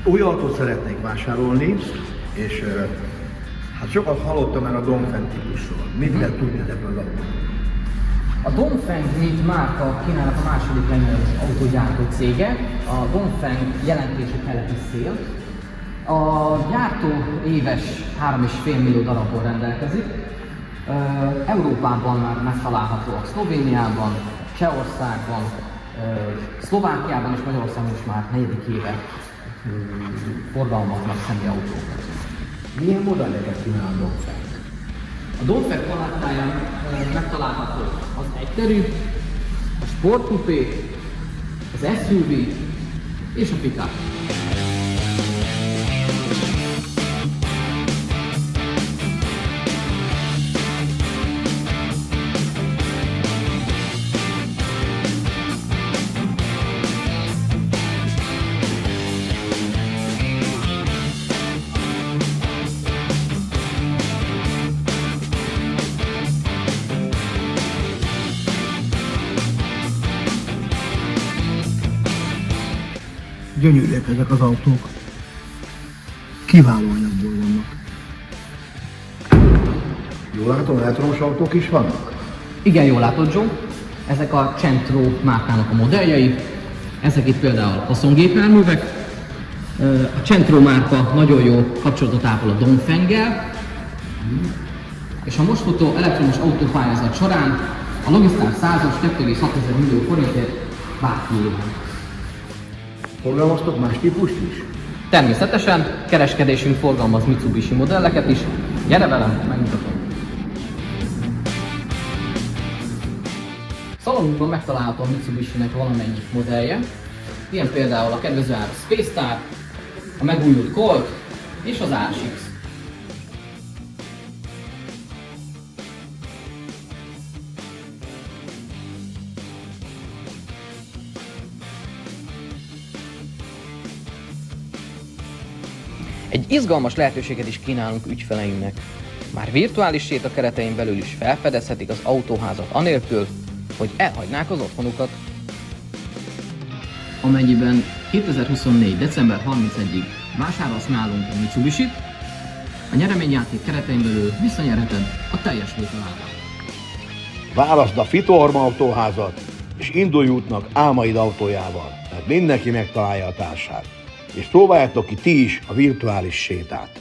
új autót szeretnék vásárolni, és hát sokat hallottam már a Dongfeng típusról. Mit kell tudni ezekről az autókról? A Dongfeng, mint márka, Kínának a második legnagyobb autógyártó cége. A Dongfeng jelentése keleti szél. A gyártó éves 3,5 millió darabból rendelkezik. Európában már megtalálhatóak Szlovéniában, Csehországban, Szlovákiában és Magyarországon is már 4. éve forgalmaznak személyautókat. Milyen modelleket kínál a Dongfeng? A Dongfeng palettáján megtalálható az egyterű, a sportkupé, az SUV és a pickup. Gyönyörűek ezek az autók. Kiváló anyagból vannak. Jól látom, elektromos autók is vannak? Igen, jól látod, Joe. Ezek a Centro márkának a modelljei. Ezek itt például haszongépjárművek. A Centro márka nagyon jó kapcsolatot ápol a Dongfenggel. És a most futó elektromos autópályázat során a Logistar 100-as 2,6 millió forintért bárki élhet. Forgalmaztok más típust is? Természetesen kereskedésünk forgalmaz Mitsubishi modelleket is. Gyere velem, megmutatom. Szalonunkban megtalálható a Mitsubishi-nek valamennyi modellje. Ilyen például a kedvező áru Space Star, a megújult Colt és az ASX. Egy izgalmas lehetőséget is kínálunk ügyfeleinknek. Már virtuális séta keretein belül is felfedezhetik az autóházat anélkül, hogy elhagynák az otthonukat. Amennyiben 2024. december 31-ig vásárolsz nálunk a Mitsubisit, a nyereményjáték keretein belül visszanyerheted a teljes vételárat. Válaszd a Fitorm autóházat, és indulj útnak álmaid autójával, mert mindenki megtalálja a társát. És próbáljátok ki ti is a virtuális sétát.